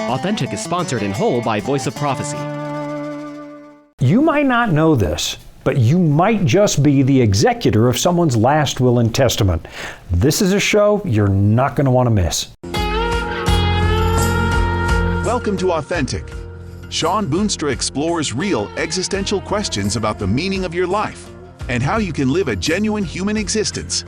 Authentic is sponsored in whole by Voice of Prophecy. You might not know this, but you might just be the executor of someone's last will and testament. This is a show you're not going to want to miss. Welcome to Authentic. Shawn Boonstra explores real existential questions about the meaning of your life and how you can live a genuine human existence.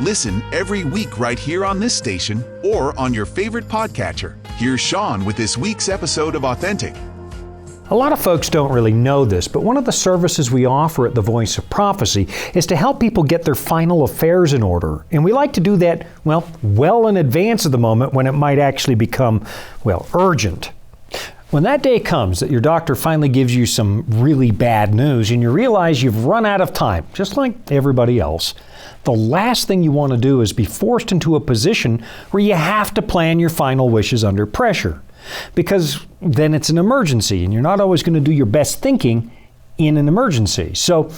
Listen every week right here on this station or on your favorite podcatcher. Here's Shawn with this week's episode of Authentic. A lot of folks don't really know this, but one of the services we offer at the Voice of Prophecy is to help people get their final affairs in order. And we like to do that, well in advance of the moment when it might actually become, urgent. When that day comes that your doctor finally gives you some really bad news and you realize you've run out of time, just like everybody else, the last thing you want to do is be forced into a position where you have to plan your final wishes under pressure. Because then it's an emergency and you're not always going to do your best thinking in an emergency. So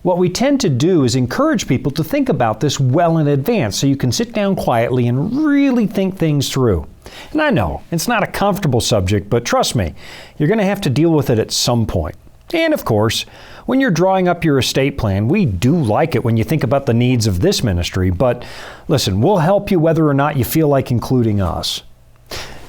what we tend to do is encourage people to think about this well in advance so you can sit down quietly and really think things through. And I know it's not a comfortable subject, but trust me, you're going to have to deal with it at some point. And of course, when you're drawing up your estate plan, we do like it when you think about the needs of this ministry, but listen, we'll help you whether or not you feel like including us.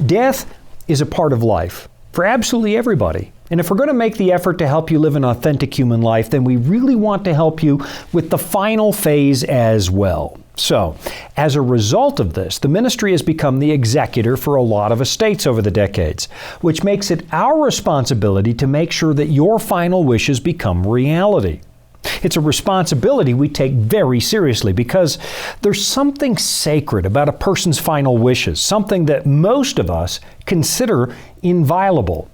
Death is a part of life for absolutely everybody. And if we're going to make the effort to help you live an authentic human life, then we really want to help you with the final phase as well. So, as a result of this, the ministry has become the executor for a lot of estates over the decades, which makes it our responsibility to make sure that your final wishes become reality. It's a responsibility we take very seriously because there's something sacred about a person's final wishes, something that most of us consider inviolable.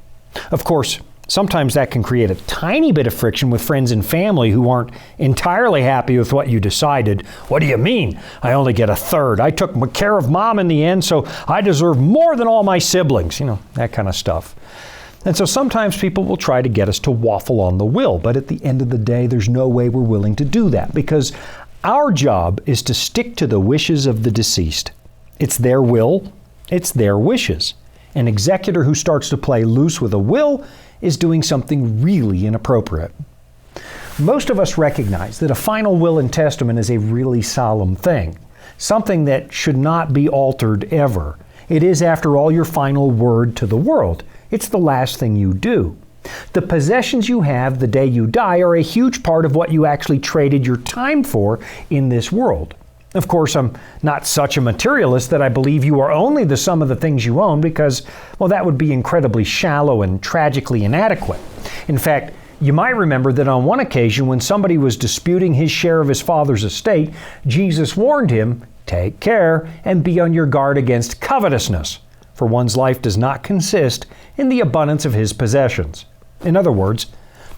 Of course, sometimes that can create a tiny bit of friction with friends and family who aren't entirely happy with what you decided. What do you mean? I only get a third. I took care of mom in the end, so I deserve more than all my siblings. That kind of stuff. And so sometimes people will try to get us to waffle on the will, but at the end of the day, there's no way we're willing to do that because our job is to stick to the wishes of the deceased. It's their will, it's their wishes. An executor who starts to play loose with a will is doing something really inappropriate. Most of us recognize that a final will and testament is a really solemn thing, something that should not be altered ever. It is, after all, your final word to the world. It's the last thing you do. The possessions you have the day you die are a huge part of what you actually traded your time for in this world. Of course, I'm not such a materialist that I believe you are only the sum of the things you own because, that would be incredibly shallow and tragically inadequate. In fact, you might remember that on one occasion when somebody was disputing his share of his father's estate, Jesus warned him, "Take care and be on your guard against covetousness, for one's life does not consist in the abundance of his possessions." In other words,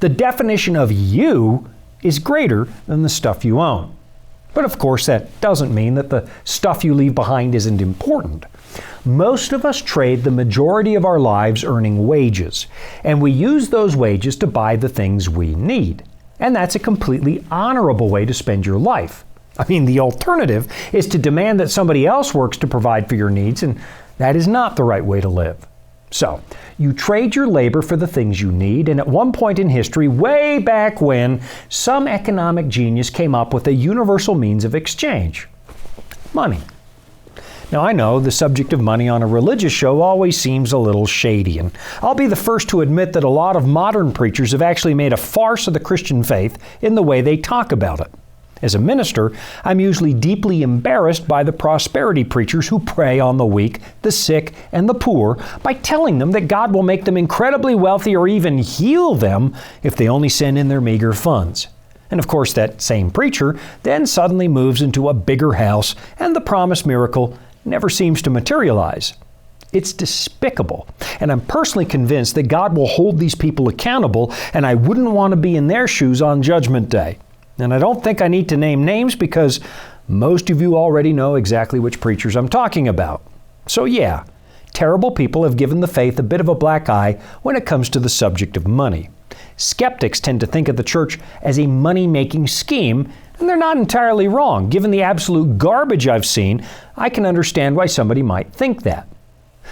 the definition of you is greater than the stuff you own. But of course, that doesn't mean that the stuff you leave behind isn't important. Most of us trade the majority of our lives earning wages, and we use those wages to buy the things we need. And that's a completely honorable way to spend your life. The alternative is to demand that somebody else works to provide for your needs, and that is not the right way to live. So, you trade your labor for the things you need, and at one point in history, way back when, some economic genius came up with a universal means of exchange: money. Now, I know the subject of money on a religious show always seems a little shady, and I'll be the first to admit that a lot of modern preachers have actually made a farce of the Christian faith in the way they talk about it. As a minister, I'm usually deeply embarrassed by the prosperity preachers who prey on the weak, the sick, and the poor by telling them that God will make them incredibly wealthy or even heal them if they only send in their meager funds. And of course, that same preacher then suddenly moves into a bigger house and the promised miracle never seems to materialize. It's despicable. And I'm personally convinced that God will hold these people accountable, and I wouldn't want to be in their shoes on Judgment Day. And I don't think I need to name names because most of you already know exactly which preachers I'm talking about. So yeah, terrible people have given the faith a bit of a black eye when it comes to the subject of money. Skeptics tend to think of the church as a money-making scheme, and they're not entirely wrong. Given the absolute garbage I've seen, I can understand why somebody might think that.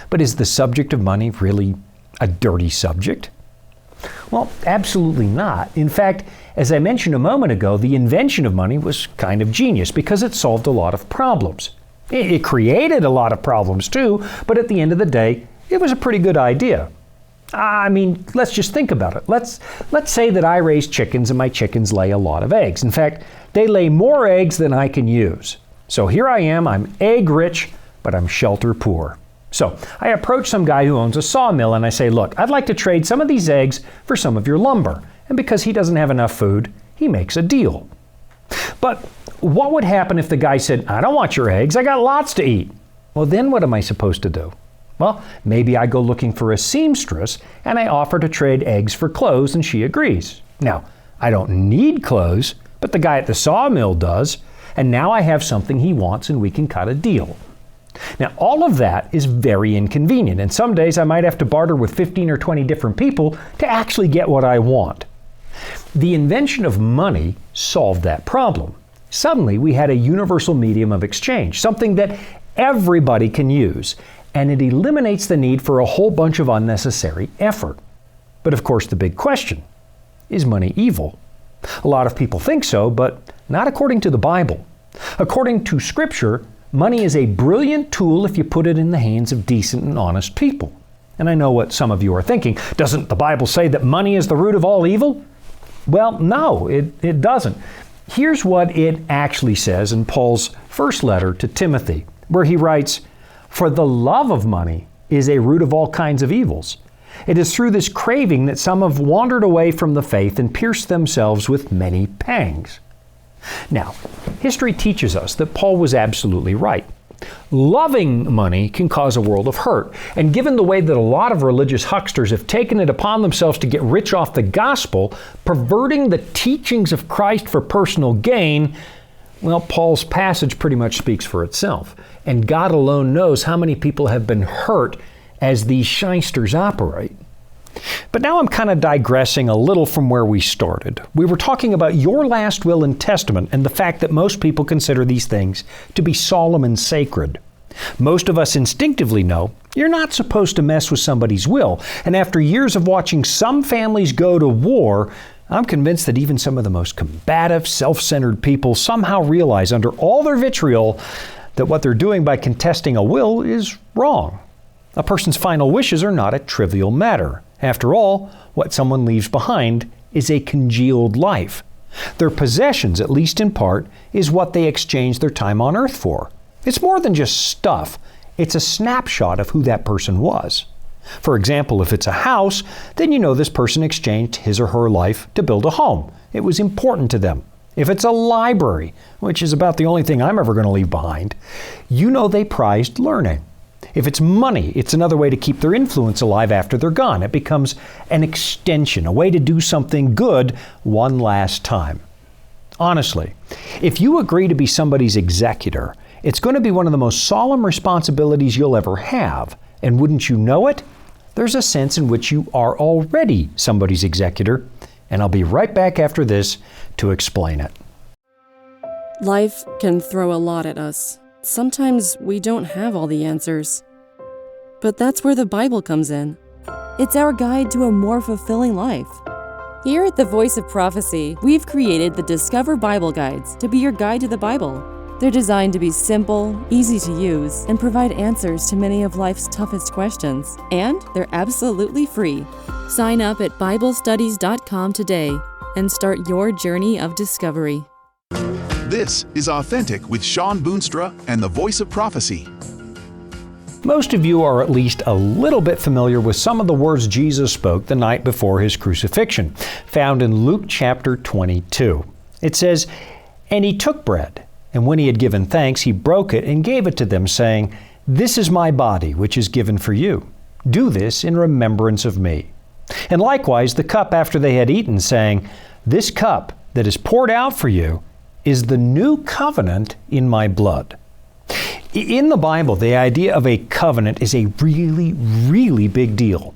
But is the subject of money really a dirty subject? Well, absolutely not. In fact, as I mentioned a moment ago, the invention of money was kind of genius because it solved a lot of problems. It created a lot of problems too, but at the end of the day, it was a pretty good idea. I mean, let's just think about it. Let's say that I raise chickens and my chickens lay a lot of eggs. In fact, they lay more eggs than I can use. So here I am, I'm egg rich, but I'm shelter poor. So I approach some guy who owns a sawmill and I say, look, I'd like to trade some of these eggs for some of your lumber. And because he doesn't have enough food, he makes a deal. But what would happen if the guy said, I don't want your eggs, I got lots to eat? Well, then what am I supposed to do? Well, maybe I go looking for a seamstress and I offer to trade eggs for clothes and she agrees. Now, I don't need clothes, but the guy at the sawmill does, and now I have something he wants and we can cut a deal. Now, all of that is very inconvenient, and some days I might have to barter with 15 or 20 different people to actually get what I want. The invention of money solved that problem. Suddenly, we had a universal medium of exchange, something that everybody can use, and it eliminates the need for a whole bunch of unnecessary effort. But of course, the big question, is money evil? A lot of people think so, but not according to the Bible. According to Scripture, money is a brilliant tool if you put it in the hands of decent and honest people. And I know what some of you are thinking. Doesn't the Bible say that money is the root of all evil? Well, no, it doesn't. Here's what it actually says in Paul's first letter to Timothy, where he writes, "For the love of money is a root of all kinds of evils. It is through this craving that some have wandered away from the faith and pierced themselves with many pangs." Now, history teaches us that Paul was absolutely right. Loving money can cause a world of hurt, and given the way that a lot of religious hucksters have taken it upon themselves to get rich off the gospel, perverting the teachings of Christ for personal gain, well, Paul's passage pretty much speaks for itself. And God alone knows how many people have been hurt as these shysters operate. But now I'm kind of digressing a little from where we started. We were talking about your last will and testament and the fact that most people consider these things to be solemn and sacred. Most of us instinctively know you're not supposed to mess with somebody's will. And after years of watching some families go to war, I'm convinced that even some of the most combative, self-centered people somehow realize under all their vitriol that what they're doing by contesting a will is wrong. A person's final wishes are not a trivial matter. After all, what someone leaves behind is a congealed life. Their possessions, at least in part, is what they exchange their time on earth for. It's more than just stuff. It's a snapshot of who that person was. For example, if it's a house, then you know this person exchanged his or her life to build a home. It was important to them. If it's a library, which is about the only thing I'm ever going to leave behind, you know they prized learning. If it's money, it's another way to keep their influence alive after they're gone. It becomes an extension, a way to do something good one last time. Honestly, if you agree to be somebody's executor, it's going to be one of the most solemn responsibilities you'll ever have. And wouldn't you know it? There's a sense in which you are already somebody's executor. And I'll be right back after this to explain it. Life can throw a lot at us. Sometimes we don't have all the answers. But that's where the Bible comes in. It's our guide to a more fulfilling life. Here at the Voice of Prophecy, we've created the Discover Bible Guides to be your guide to the Bible. They're designed to be simple, easy to use, and provide answers to many of life's toughest questions. And they're absolutely free. Sign up at BibleStudies.com today and start your journey of discovery. This is Authentic with Shawn Boonstra and the Voice of Prophecy. Most of you are at least a little bit familiar with some of the words Jesus spoke the night before his crucifixion, found in Luke chapter 22. It says, "And he took bread, and when he had given thanks, he broke it and gave it to them, saying, 'This is my body, which is given for you. Do this in remembrance of me.' And likewise the cup after they had eaten, saying, 'This cup that is poured out for you is the new covenant in my blood.'" In the Bible, the idea of a covenant is a really, really big deal.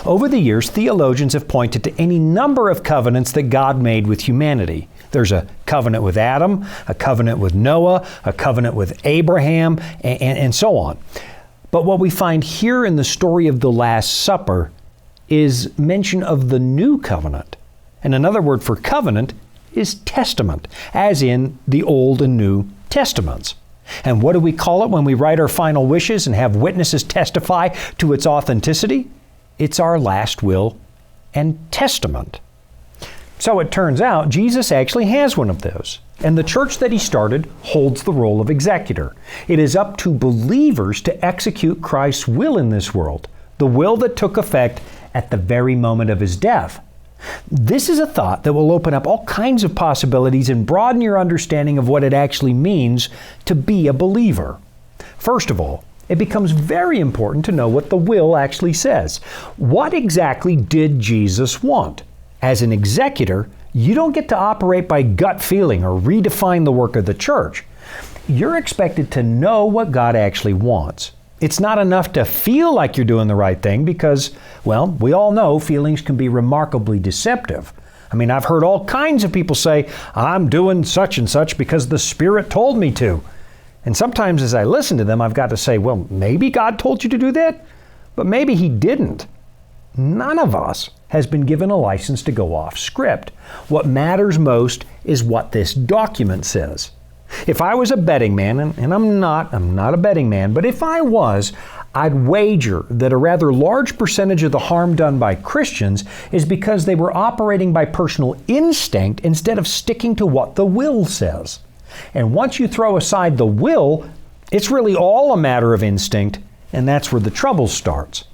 Over the years, theologians have pointed to any number of covenants that God made with humanity. There's a covenant with Adam, a covenant with Noah, a covenant with Abraham, and so on. But what we find here in the story of the Last Supper is mention of the new covenant. And another word for covenant is testament, as in the Old and New Testaments. And what do we call it when we write our final wishes and have witnesses testify to its authenticity? It's our last will and testament. So it turns out Jesus actually has one of those. And the church that he started holds the role of executor. It is up to believers to execute Christ's will in this world, the will that took effect at the very moment of his death. This is a thought that will open up all kinds of possibilities and broaden your understanding of what it actually means to be a believer. First of all, it becomes very important to know what the will actually says. What exactly did Jesus want? As an executor, you don't get to operate by gut feeling or redefine the work of the church. You're expected to know what God actually wants. It's not enough to feel like you're doing the right thing because, well, we all know feelings can be remarkably deceptive. I mean, I've heard all kinds of people say, I'm doing such and such because the Spirit told me to. And sometimes as I listen to them, I've got to say, well, maybe God told you to do that, but maybe He didn't. None of us has been given a license to go off script. What matters most is what this document says. If I was a betting man, and I'm not a betting man, but if I was, I'd wager that a rather large percentage of the harm done by Christians is because they were operating by personal instinct instead of sticking to what the will says. And once you throw aside the will, it's really all a matter of instinct, and that's where the trouble starts.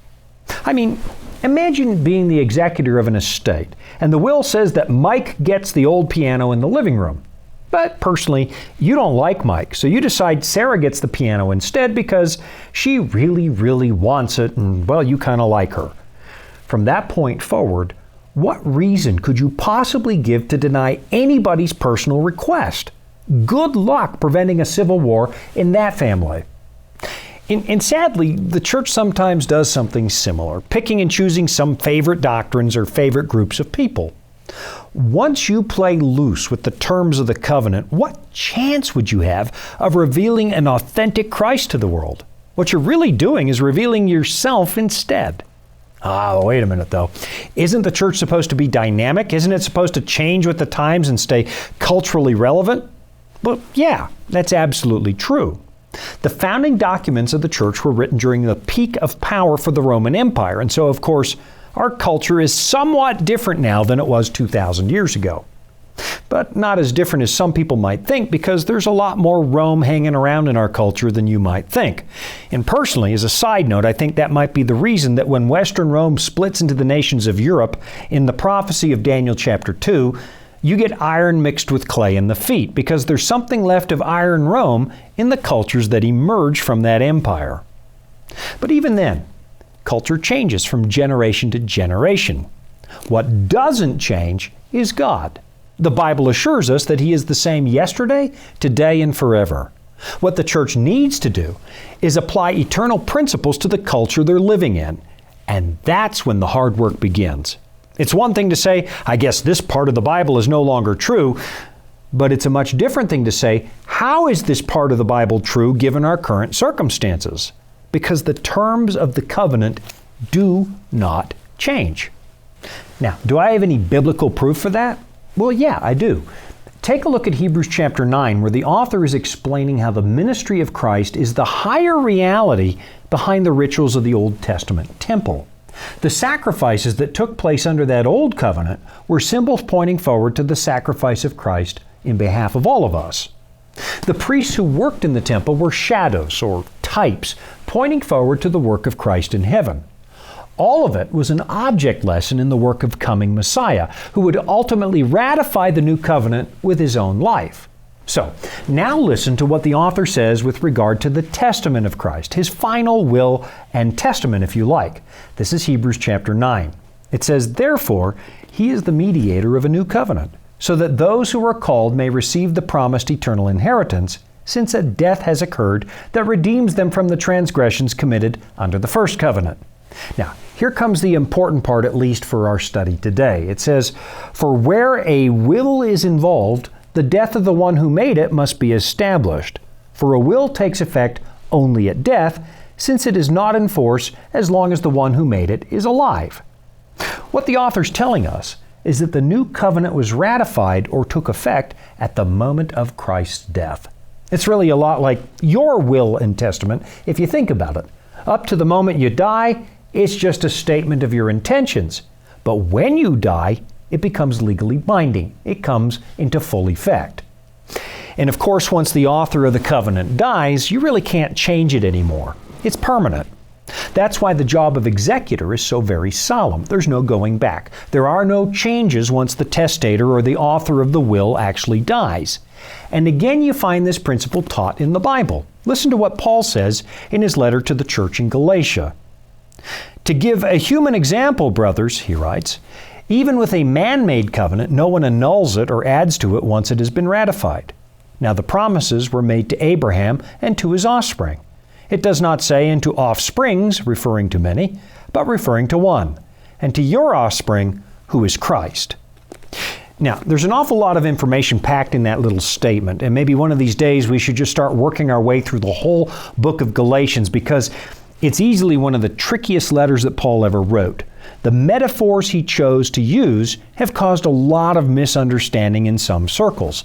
I mean, imagine being the executor of an estate, and the will says that Mike gets the old piano in the living room. But personally, you don't like Mike, so you decide Sarah gets the piano instead because she really, really wants it, and, well, you kind of like her. From that point forward, what reason could you possibly give to deny anybody's personal request? Good luck preventing a civil war in that family. And sadly, the church sometimes does something similar, picking and choosing some favorite doctrines or favorite groups of people. Once you play loose with the terms of the covenant, what chance would you have of revealing an authentic Christ to the world? What you're really doing is revealing yourself instead. Wait a minute though. Isn't the church supposed to be dynamic? Isn't it supposed to change with the times and stay culturally relevant? Well, yeah, that's absolutely true. The founding documents of the church were written during the peak of power for the Roman Empire, and so of course, our culture is somewhat different now than it was 2,000 years ago. But not as different as some people might think because there's a lot more Rome hanging around in our culture than you might think. And personally, as a side note, I think that might be the reason that when Western Rome splits into the nations of Europe in the prophecy of Daniel chapter 2, you get iron mixed with clay in the feet because there's something left of Iron Rome in the cultures that emerge from that empire. But even then, culture changes from generation to generation. What doesn't change is God. The Bible assures us that He is the same yesterday, today, and forever. What the church needs to do is apply eternal principles to the culture they're living in. And that's when the hard work begins. It's one thing to say, I guess this part of the Bible is no longer true, but it's a much different thing to say, how is this part of the Bible true given our current circumstances? Because the terms of the covenant do not change. Now, do I have any biblical proof for that? Well, yeah, I do. Take a look at Hebrews chapter 9, where the author is explaining how the ministry of Christ is the higher reality behind the rituals of the Old Testament temple. The sacrifices that took place under that old covenant were symbols pointing forward to the sacrifice of Christ in behalf of all of us. The priests who worked in the temple were shadows or types pointing forward to the work of Christ in heaven. All of it was an object lesson in the work of coming Messiah, who would ultimately ratify the new covenant with His own life. So, now listen to what the author says with regard to the testament of Christ, His final will and testament, if you like. This is Hebrews chapter 9. It says, "Therefore, He is the mediator of a new covenant, so that those who are called may receive the promised eternal inheritance, since a death has occurred that redeems them from the transgressions committed under the first covenant." Now, here comes the important part, at least for our study today. It says, "For where a will is involved, the death of the one who made it must be established. For a will takes effect only at death, since it is not in force as long as the one who made it is alive. What the author's telling us is that the new covenant was ratified or took effect at the moment of Christ's death. It's really a lot like your will and testament if you think about it. Up to the moment you die, it's just a statement of your intentions. But when you die, it becomes legally binding. It comes into full effect. And of course, once the author of the covenant dies, you really can't change it anymore. It's permanent. That's why the job of executor is so very solemn. There's no going back. There are no changes once the testator or the author of the will actually dies. And again, you find this principle taught in the Bible. Listen to what Paul says in his letter to the church in Galatia. To give a human example, brothers, he writes, even with a man-made covenant, no one annuls it or adds to it once it has been ratified. Now the promises were made to Abraham and to his offspring. It does not say, and to offsprings, referring to many, but referring to one, and to your offspring, who is Christ. Now, there's an awful lot of information packed in that little statement, and maybe one of these days we should just start working our way through the whole book of Galatians, because it's easily one of the trickiest letters that Paul ever wrote. The metaphors he chose to use have caused a lot of misunderstanding in some circles.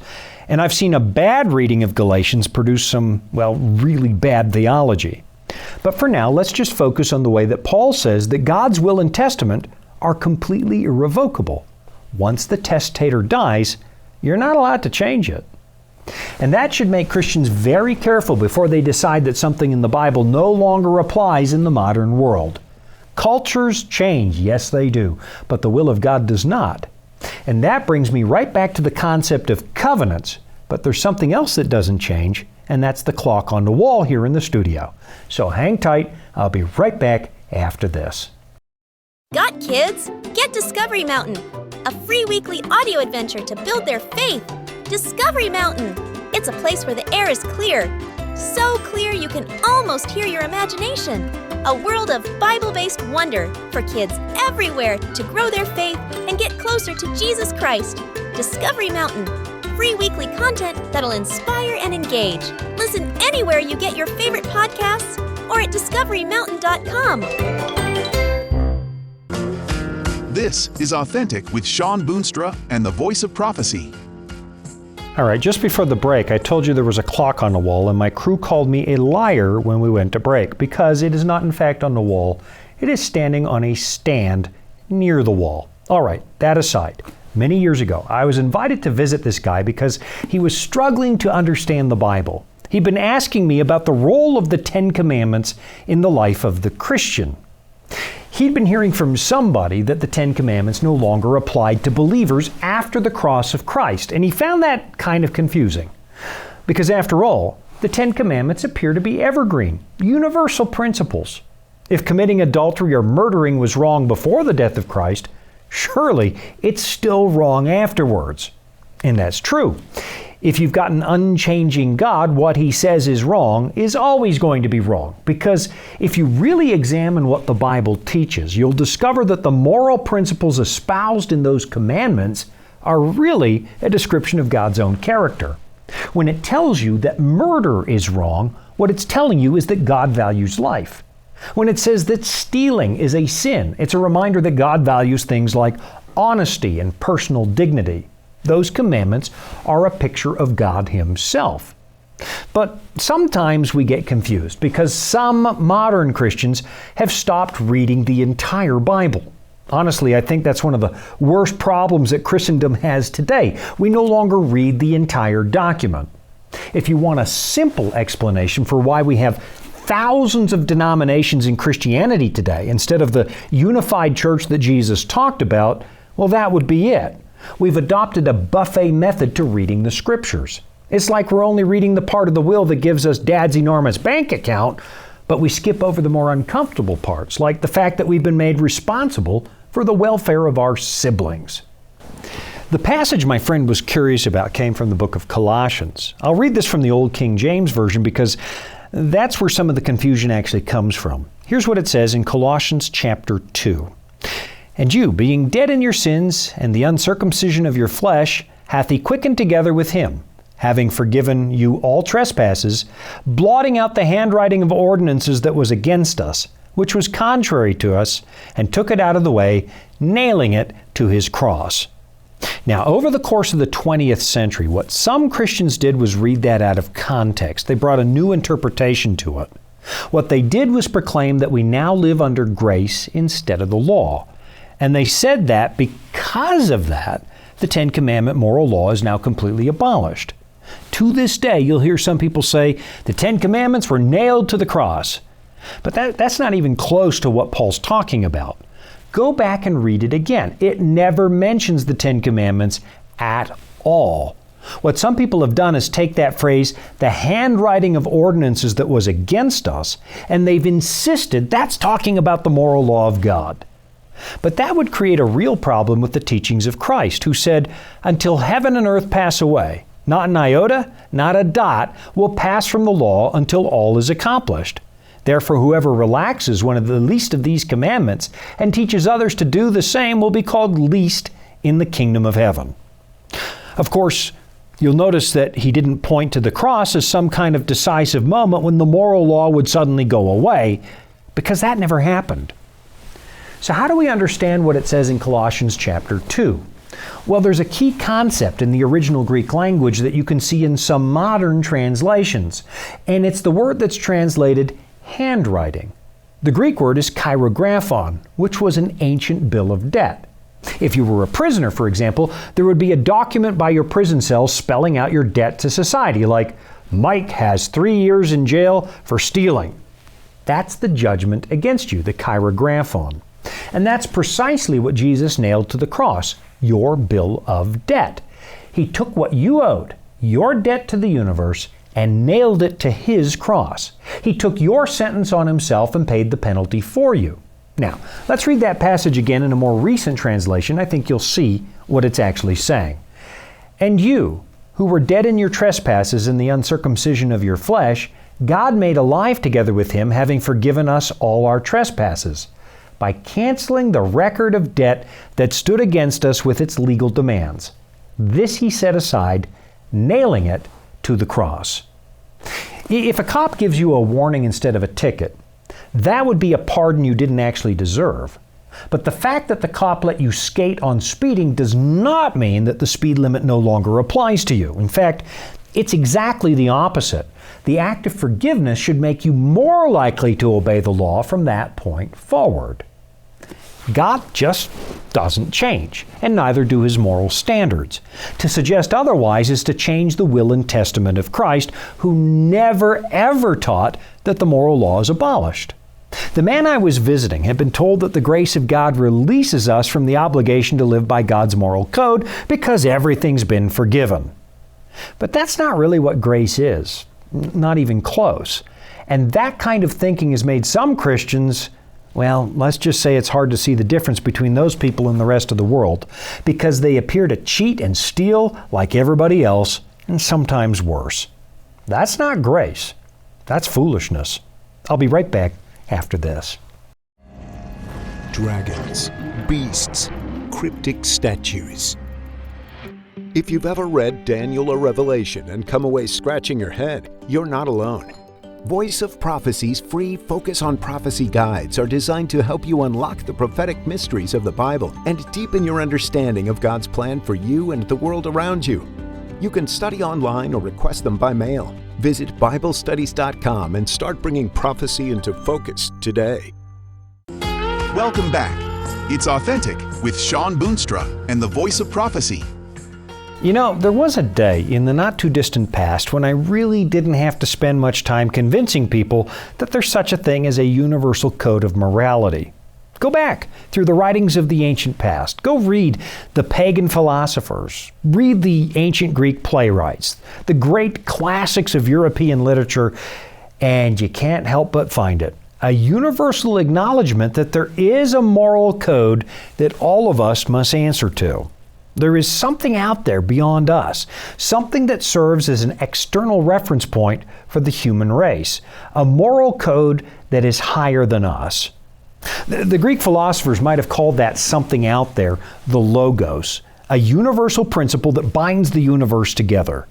And I've seen a bad reading of Galatians produce some, really bad theology. But for now, let's just focus on the way that Paul says that God's will and testament are completely irrevocable. Once the testator dies, you're not allowed to change it. And that should make Christians very careful before they decide that something in the Bible no longer applies in the modern world. Cultures change, yes they do, but the will of God does not. And that brings me right back to the concept of covenants, but there's something else that doesn't change, and that's the clock on the wall here in the studio. So hang tight, I'll be right back after this. Got kids? Get Discovery Mountain, a free weekly audio adventure to build their faith. Discovery Mountain! It's a place where the air is clear, so clear you can almost hear your imagination. A world of Bible-based wonder for kids everywhere to grow their faith and get closer to Jesus Christ. Discovery Mountain, free weekly content that'll inspire and engage. Listen anywhere you get your favorite podcasts or at discoverymountain.com. This is Authentic with Shawn Boonstra and the Voice of Prophecy. All right, just before the break, I told you there was a clock on the wall, and my crew called me a liar when we went to break, because it is not in fact on the wall. It is standing on a stand near the wall. All right, that aside, many years ago, I was invited to visit this guy because he was struggling to understand the Bible. He'd been asking me about the role of the Ten Commandments in the life of the Christian. He'd been hearing from somebody that the Ten Commandments no longer applied to believers after the cross of Christ, and he found that kind of confusing. Because after all, the Ten Commandments appear to be evergreen, universal principles. If committing adultery or murdering was wrong before the death of Christ, surely it's still wrong afterwards. And that's true. If you've got an unchanging God, what He says is wrong is always going to be wrong. Because if you really examine what the Bible teaches, you'll discover that the moral principles espoused in those commandments are really a description of God's own character. When it tells you that murder is wrong, what it's telling you is that God values life. When it says that stealing is a sin, it's a reminder that God values things like honesty and personal dignity. Those commandments are a picture of God Himself. But sometimes we get confused because some modern Christians have stopped reading the entire Bible. Honestly, I think that's one of the worst problems that Christendom has today. We no longer read the entire document. If you want a simple explanation for why we have thousands of denominations in Christianity today instead of the unified church that Jesus talked about, well, that would be it. We've adopted a buffet method to reading the Scriptures. It's like we're only reading the part of the will that gives us Dad's enormous bank account, but we skip over the more uncomfortable parts, like the fact that we've been made responsible for the welfare of our siblings. The passage my friend was curious about came from the book of Colossians. I'll read this from the Old King James Version because that's where some of the confusion actually comes from. Here's what it says in Colossians chapter 2. And you, being dead in your sins and the uncircumcision of your flesh, hath He quickened together with Him, having forgiven you all trespasses, blotting out the handwriting of ordinances that was against us, which was contrary to us, and took it out of the way, nailing it to his cross. Now, over the course of the 20th century, what some Christians did was read that out of context. They brought a new interpretation to it. What they did was proclaim that we now live under grace instead of the law. And they said that because of that, the Ten Commandment moral law is now completely abolished. To this day, you'll hear some people say the Ten Commandments were nailed to the cross. But that's not even close to what Paul's talking about. Go back and read it again. It never mentions the Ten Commandments at all. What some people have done is take that phrase, the handwriting of ordinances that was against us, and they've insisted that's talking about the moral law of God. But that would create a real problem with the teachings of Christ, who said, until heaven and earth pass away, not an iota, not a dot, will pass from the law until all is accomplished. Therefore, whoever relaxes one of the least of these commandments and teaches others to do the same will be called least in the kingdom of heaven. Of course, you'll notice that he didn't point to the cross as some kind of decisive moment when the moral law would suddenly go away, because that never happened. So how do we understand what it says in Colossians chapter 2? Well, there's a key concept in the original Greek language that you can see in some modern translations, and it's the word that's translated handwriting. The Greek word is cheirographon, which was an ancient bill of debt. If you were a prisoner, for example, there would be a document by your prison cell spelling out your debt to society, like, Mike has 3 years in jail for stealing. That's the judgment against you, the cheirographon. And that's precisely what Jesus nailed to the cross, your bill of debt. He took what you owed, your debt to the universe, and nailed it to his cross. He took your sentence on himself and paid the penalty for you. Now, let's read that passage again in a more recent translation. I think you'll see what it's actually saying. And you, who were dead in your trespasses and the uncircumcision of your flesh, God made alive together with him, having forgiven us all our trespasses, by canceling the record of debt that stood against us with its legal demands. This he set aside, nailing it to the cross. If a cop gives you a warning instead of a ticket, that would be a pardon you didn't actually deserve. But the fact that the cop let you skate on speeding does not mean that the speed limit no longer applies to you. In fact, it's exactly the opposite. The act of forgiveness should make you more likely to obey the law from that point forward. God just doesn't change, and neither do his moral standards. To suggest otherwise is to change the will and testament of Christ, who never ever taught that the moral law is abolished. The man I was visiting had been told that the grace of God releases us from the obligation to live by God's moral code because everything's been forgiven. But that's not really what grace is, not even close. And that kind of thinking has made some Christians, well, let's just say it's hard to see the difference between those people and the rest of the world, because they appear to cheat and steal like everybody else, and sometimes worse. That's not grace. That's foolishness. I'll be right back after this. Dragons, beasts, cryptic statues. If you've ever read Daniel or Revelation and come away scratching your head, you're not alone. Voice of Prophecy's free Focus on Prophecy guides are designed to help you unlock the prophetic mysteries of the Bible and deepen your understanding of God's plan for you and the world around you. You can study online or request them by mail. Visit BibleStudies.com and start bringing prophecy into focus today. Welcome back. It's Authentic with Shawn Boonstra and the Voice of Prophecy. You know, there was a day in the not too distant past when I really didn't have to spend much time convincing people that there's such a thing as a universal code of morality. Go back through the writings of the ancient past. Go read the pagan philosophers. Read the ancient Greek playwrights, the great classics of European literature, and you can't help but find it. A universal acknowledgement that there is a moral code that all of us must answer to. There is something out there beyond us, something that serves as an external reference point for the human race, a moral code that is higher than us. The Greek philosophers might have called that something out there the logos, a universal principle that binds the universe together.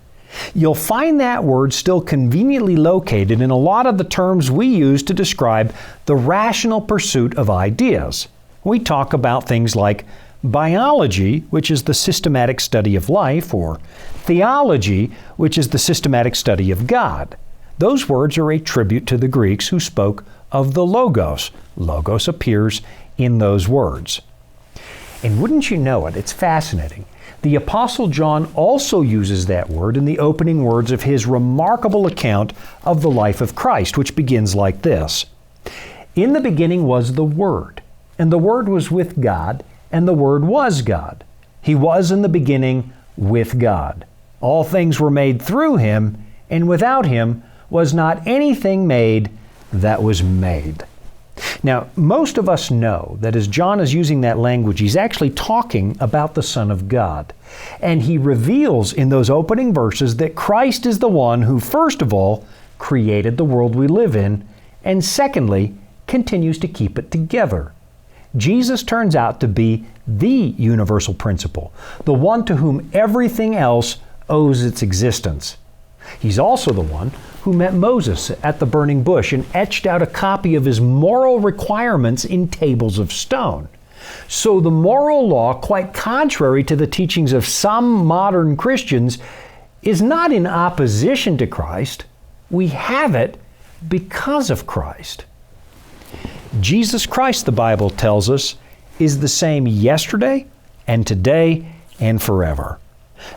You'll find that word still conveniently located in a lot of the terms we use to describe the rational pursuit of ideas. We talk about things like biology, which is the systematic study of life, or theology, which is the systematic study of God. Those words are a tribute to the Greeks who spoke of the Logos. Logos appears in those words. And wouldn't you know it, it's fascinating. The Apostle John also uses that word in the opening words of his remarkable account of the life of Christ, which begins like this. In the beginning was the Word, and the Word was with God, and the Word was God. He was in the beginning with God. All things were made through Him, and without Him was not anything made that was made. Now, most of us know that as John is using that language, he's actually talking about the Son of God. And he reveals in those opening verses that Christ is the one who, first of all, created the world we live in, and secondly, continues to keep it together. Jesus turns out to be the universal principle, the one to whom everything else owes its existence. He's also the one who met Moses at the burning bush and etched out a copy of his moral requirements in tables of stone. So the moral law, quite contrary to the teachings of some modern Christians, is not in opposition to Christ. We have it because of Christ. Jesus Christ, the Bible tells us, is the same yesterday and today and forever.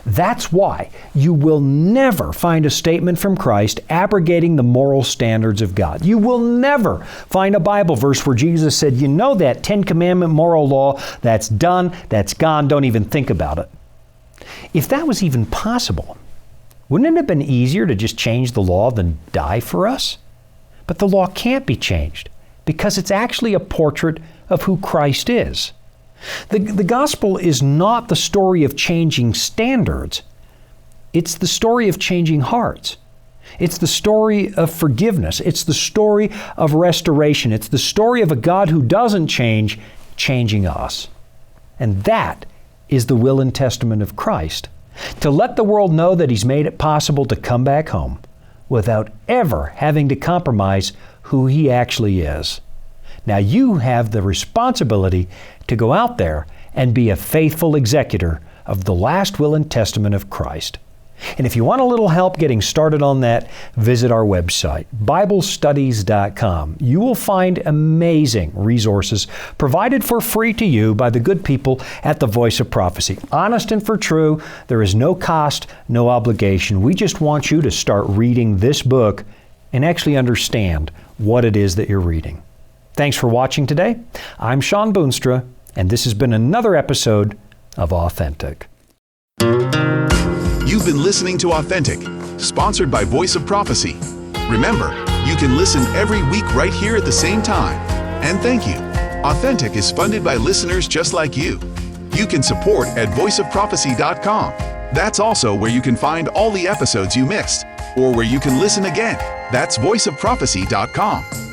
That's why you will never find a statement from Christ abrogating the moral standards of God. You will never find a Bible verse where Jesus said, you know that 10 Commandment moral law, that's done, that's gone, don't even think about it. If that was even possible, wouldn't it have been easier to just change the law than die for us? But the law can't be changed because it's actually a portrait of who Christ is. The gospel is not the story of changing standards. It's the story of changing hearts. It's the story of forgiveness. It's the story of restoration. It's the story of a God who doesn't change, changing us. And that is the will and testament of Christ, to let the world know that He's made it possible to come back home without ever having to compromise who He actually is. Now you have the responsibility to go out there and be a faithful executor of the last will and testament of Christ. And if you want a little help getting started on that, visit our website, BibleStudies.com. You will find amazing resources provided for free to you by the good people at the Voice of Prophecy. Honest and for true, there is no cost, no obligation. We just want you to start reading this book and actually understand what it is that you're reading. Thanks for watching today. I'm Shawn Boonstra, and this has been another episode of Authentic. You've been listening to Authentic, sponsored by Voice of Prophecy. Remember, you can listen every week right here at the same time. And thank you. Authentic is funded by listeners just like you. You can support at voiceofprophecy.com. That's also where you can find all the episodes you missed, or where you can listen again. That's voiceofprophecy.com.